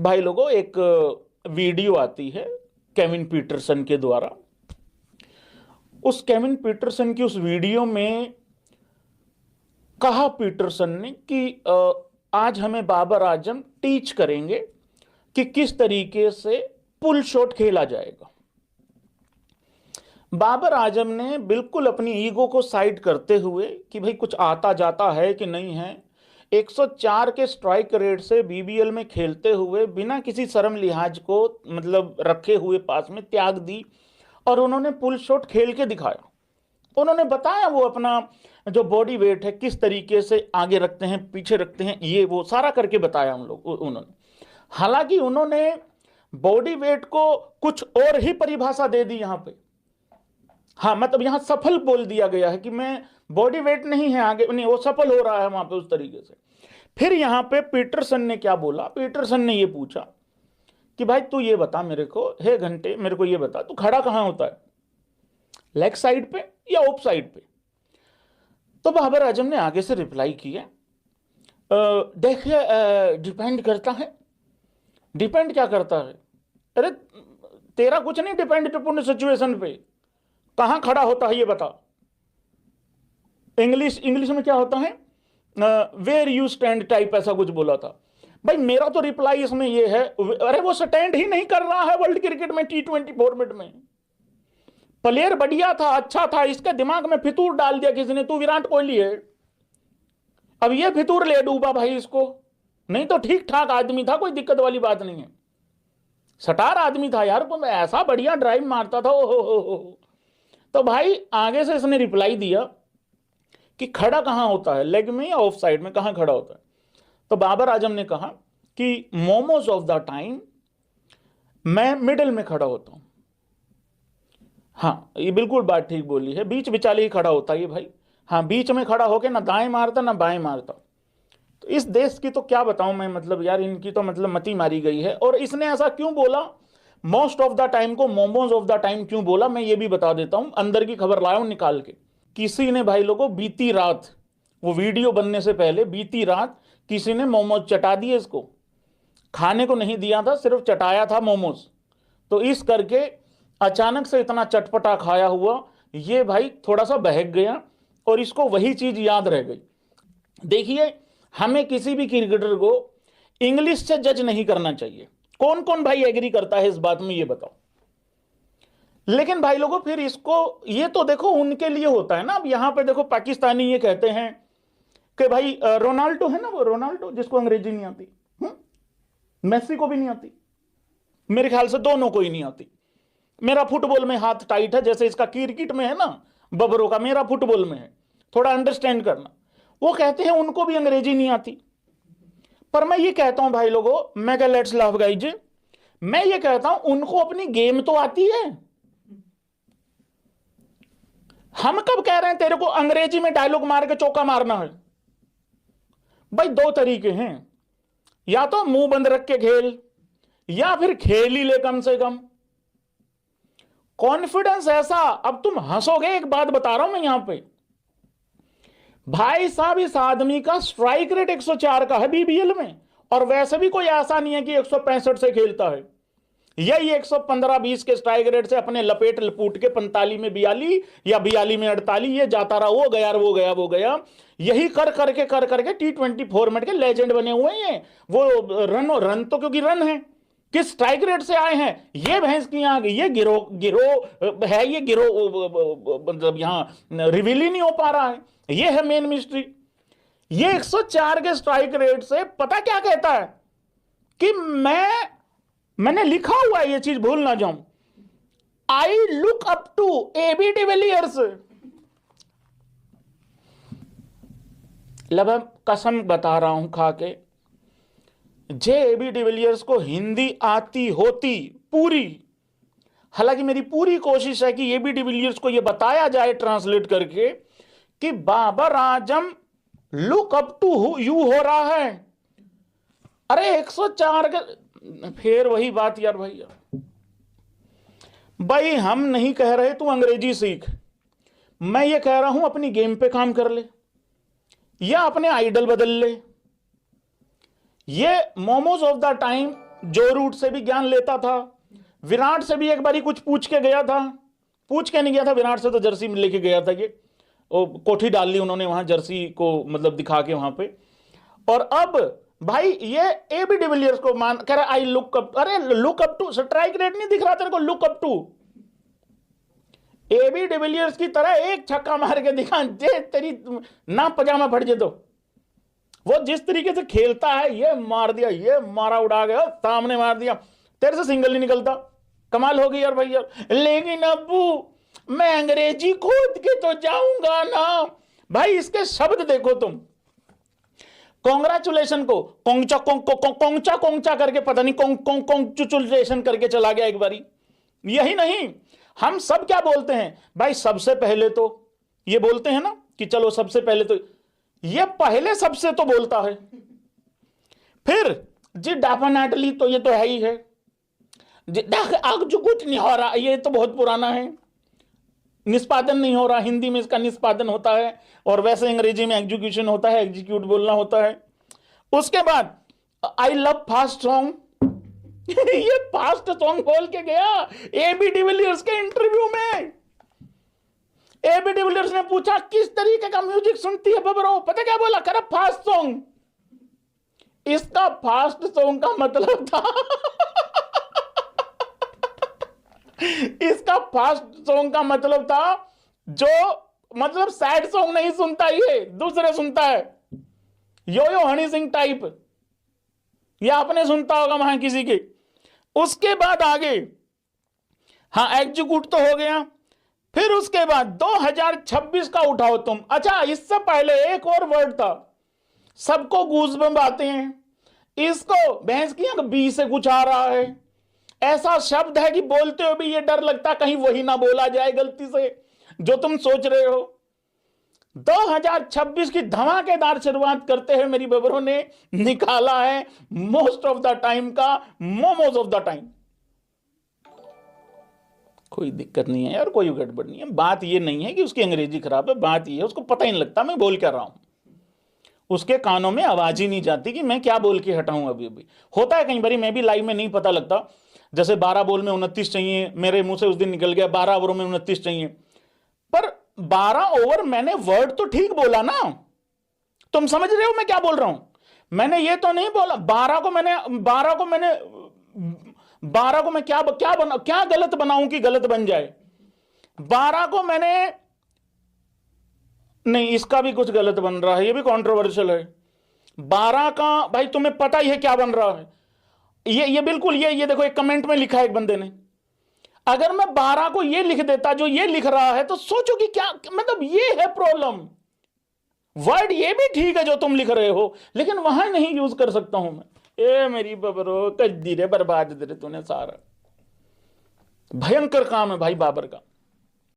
भाई लोगों एक वीडियो आती है केविन पीटरसन के द्वारा। उस केविन पीटरसन की उस वीडियो में कहा पीटरसन ने कि आज हमें बाबर आजम टीच करेंगे कि किस तरीके से पुल शॉट खेला जाएगा। बाबर आजम ने बिल्कुल अपनी ईगो को साइड करते हुए कि भाई कुछ आता जाता है कि नहीं है, 104 के स्ट्राइक रेट से बीबीएल में खेलते हुए बिना किसी शर्म लिहाज को मतलब रखे हुए पास में त्याग दी और उन्होंने पुल शॉट खेल के दिखाया। उन्होंने बताया वो अपना जो बॉडी वेट है किस तरीके से आगे रखते हैं, पीछे रखते हैं, ये वो सारा करके बताया उन्होंने। हालांकि उन्होंने बॉडी वेट को कुछ और ही परिभाषा दे दी यहां पे। हाँ, मतलब यहां सफल बोल दिया गया है कि मैं बॉडी वेट नहीं है आगे, नहीं, वो सफल हो रहा है वहां पे उस तरीके से। फिर यहां पे पीटरसन ने क्या बोला, पीटरसन ने ये पूछा कि भाई तू ये बता मेरे को, हे घंटे मेरे को ये बता, तू खड़ा कहां होता है, लेग साइड पे या ऑफ साइड पे? तो बाबर आजम ने आगे से रिप्लाई किया, देखिए डिपेंड करता है। डिपेंड क्या करता है? अरे तेरा कुछ नहीं डिपेंड अपने सिचुएशन पे, कहां खड़ा होता है ये बता। इंग्लिश में क्या होता है, वेयर यू स्टैंड टाइप, ऐसा कुछ बोला था। भाई मेरा तो रिप्लाई इसमें ये है, अरे वो स्टैंड ही नहीं कर रहा है वर्ल्ड क्रिकेट में T20 फॉर्मेट में। प्लेयर बढ़िया था, अच्छा था, इसके दिमाग में फितूर डाल दिया किसी ने, तू विराट कोहली है, अब ये फितूर ले डूबा भाई इसको। नहीं तो ठीक ठाक आदमी था, कोई दिक्कत वाली बात नहीं है, सटार आदमी था यार, तो ऐसा बढ़िया ड्राइव मारता था, ओ। तो भाई आगे से इसने रिप्लाई दिया कि खड़ा कहां होता है, लेग में या ऑफ साइड में, कहां खड़ा होता है? तो बाबर आजम ने कहा कि मोमोज ऑफ द टाइम मैं मिडिल में खड़ा होता हूं। हाँ, ये बिल्कुल बात ठीक बोली है, बीच बिचाले ही खड़ा होता है ये भाई। हाँ, बीच में खड़ा होके ना दाएं मारता ना बाएं मारता। तो इस देश की तो क्या बताऊं मैं, मतलब यार इनकी तो मतलब मती मारी गई है। और इसने ऐसा क्यों बोला, मोस्ट ऑफ द टाइम को मोमोज ऑफ द टाइम क्यों बोला, मैं ये भी बता देता हूं, अंदर की खबर लाया हूं निकाल के। किसी ने भाई लोगों बीती रात, वो वीडियो बनने से पहले बीती रात किसी ने मोमोज चटा दिए, इसको खाने को नहीं दिया था, सिर्फ चटाया था मोमोज। तो इस करके अचानक से इतना चटपटा खाया हुआ ये भाई थोड़ा सा बहक गया और इसको वही चीज याद रह गई। देखिए, हमें किसी भी क्रिकेटर को इंग्लिश से जज नहीं करना चाहिए। कौन कौन भाई एग्री करता है इस बात में, ये बताओ। लेकिन भाई लोगों फिर इसको, ये तो देखो उनके लिए होता है ना। अब यहां पे देखो पाकिस्तानी ये कहते हैं कि भाई रोनाल्डो है ना, वो रोनाल्डो जिसको अंग्रेजी नहीं आती, मेसी को भी नहीं आती, मेरे ख्याल से दोनों को ही नहीं आती। मेरा फुटबॉल में हाथ टाइट है, जैसे इसका क्रिकेट में है ना बबरों का, मेरा फुटबॉल में है, थोड़ा अंडरस्टैंड करना। वो कहते हैं उनको भी अंग्रेजी नहीं आती। पर मैं ये कहता हूं भाई लोगों, मैं क्या लेट्स लाफ गाइज, मैं ये कहता हूं उनको अपनी गेम तो आती है। हम कब कह रहे हैं तेरे को अंग्रेजी में डायलॉग मार के चौका मारना है? भाई दो तरीके हैं, या तो मुंह बंद रख के खेल या फिर खेल ही ले कम से कम। कॉन्फिडेंस ऐसा, अब तुम हंसोगे, एक बात बता रहा हूं मैं यहां पे, भाई साहब इस आदमी का स्ट्राइक रेट 104 का है बीबीएल में, और वैसे भी कोई ऐसा नहीं है कि 165 से खेलता है। यही 115-20 के स्ट्राइक रेट से अपने लपेट लपूट के 45 में 42 या 42 में 48 ये जाता रहा, वो गया वो गया वो गया, यही कर करके T20 फॉर्मेट के लेजेंड बने हुए हैं। वो रन तो क्योंकि रन है, किस स्ट्राइक रेट से आए हैं, ये भैंस की आ गई, ये गिरो है, ये गिरो मतलब यहां रिवील ही नहीं हो पा रहा है, ये है मेन मिस्ट्री। ये 104 के स्ट्राइक रेट से पता क्या कहता है कि मैंने लिखा हुआ है, ये चीज भूल ना जाऊं, I look up to AB de Villiers. लगभग कसम बता रहा हूं खा के, AB डिविलियर्स को हिंदी आती होती पूरी, हालांकि मेरी पूरी कोशिश है कि AB डिविलियर्स को यह बताया जाए ट्रांसलेट करके कि Babar Azam look up to you हो रहा है। अरे 104 के, फिर वही बात यार भाई हम नहीं कह रहे तू अंग्रेजी सीख, मैं ये कह रहा हूं अपनी गेम पे काम कर ले या अपने आइडल बदल ले। ये मोमोज ऑफ द टाइम जो रूट से भी ज्ञान लेता था, विराट से भी एक बारी कुछ पूछ के गया था, पूछ के नहीं गया था विराट से, तो जर्सी में लेके गया था, ये कोठी डाल ली उन्होंने वहां जर्सी को मतलब दिखा के वहां पे। और अब भाई ये एबी डिविलियर्स को मान कह रहा आई लुक अप, अरे look up to, strike rate नहीं दिख रहा तेरे को, look up to. AB de Villiers की तरह एक छक्का मार के दिखा, जे तेरी ना पजामा फट जे, तो वो जिस तरीके से खेलता है, ये मार दिया, ये मारा उड़ा गया, सामने मार दिया, तेरे से सिंगल नहीं निकलता। कमाल हो गई यार भाई यार। लेकिन अब्बू मैं अंग्रेजी खोद के तो जाऊंगा ना भाई, इसके शब्द देखो तुम, कॉन्ग्रेचुलेशन को कोंचा कोंचा कोंचा करके पता नहीं कोंचुलेशन करके चला गया एक बारी। यही नहीं, हम सब क्या बोलते हैं भाई, सबसे पहले तो ये बोलते हैं ना कि चलो सबसे पहले तो, ये पहले सबसे तो बोलता है, फिर जी डेफिनेटली तो ये तो है ही है, आग जो कुछ नहीं हो रहा, ये तो बहुत पुराना है, निष्पादन नहीं हो रहा, हिंदी में इसका निष्पादन होता है और वैसे अंग्रेजी में एग्जीक्यूशन होता है, एग्जीक्यूट बोलना होता है। उसके बाद आई लव फास्ट सॉन्ग, ये फास्ट सॉन्ग बोल के गया एबी डिविलियर्स के इंटरव्यू में। एबी डिविलियर्स ने पूछा किस तरीके का म्यूजिक सुनती है बबरो, पता क्या बोला, कर फास्ट सॉन्ग। इसका फास्ट सॉन्ग का मतलब था इसका फास्ट सॉन्ग का मतलब था जो मतलब सैड सॉन्ग नहीं सुनता, ये दूसरे सुनता है, यो हनी सिंह टाइप, या आपने सुनता होगा वहां किसी के। उसके बाद आगे, हाँ एग्जीक्यूट तो हो गया, फिर उसके बाद 2026 का उठाओ तुम। अच्छा, इससे पहले एक और वर्ड था, सबको गूज़बम्प आते हैं, इसको भैंस की आंख बी से कुछ आ रहा है, ऐसा शब्द है कि बोलते हो भी ये डर लगता कहीं वही ना बोला जाए गलती से जो तुम सोच रहे हो। 2026 की धमाकेदार शुरुआत करते हुए मेरी बबरों ने निकाला है मोस्ट ऑफ द टाइम का मोमोज ऑफ द टाइम। कोई दिक्कत नहीं है यार, कोई गड़बड़ नहीं है, बात ये नहीं है कि उसकी अंग्रेजी खराब है, बात ये है उसको पता ही नहीं लगता मैं बोल क्या रहा हूं, उसके कानों में आवाज ही नहीं जाती कि मैं क्या बोल के हटाऊं। अभी होता है कई बार, मैं भी लाइव में नहीं पता लगता, जैसे 12 बॉल में 29 चाहिए, मेरे मुंह से उस दिन निकल गया 12 ओवरों में 29 चाहिए, पर 12 ओवर मैंने वर्ड तो ठीक बोला ना, तुम समझ रहे हो मैं क्या बोल रहा हूं। मैंने ये तो नहीं बोला 12 को मैं क्या गलत बनाऊं कि गलत बन जाए। 12 को मैंने नहीं, इसका भी कुछ गलत बन रहा है, ये भी कंट्रोवर्शियल है। 12 का भाई तुम्हें पता ही है क्या बन रहा है, ये बिल्कुल ये देखो, एक कमेंट में लिखा है एक बंदे ने, अगर मैं 12 को ये लिख देता जो ये लिख रहा है तो सोचो कि क्या मतलब, ये है प्रॉब्लम। वर्ड ये भी ठीक है जो तुम लिख रहे हो, लेकिन वहां नहीं यूज कर सकता हूं मैं। ए मेरी बबरो, कच दी रे, बर्बाद दे रे तूने सारा। भयंकर काम है भाई बाबर का।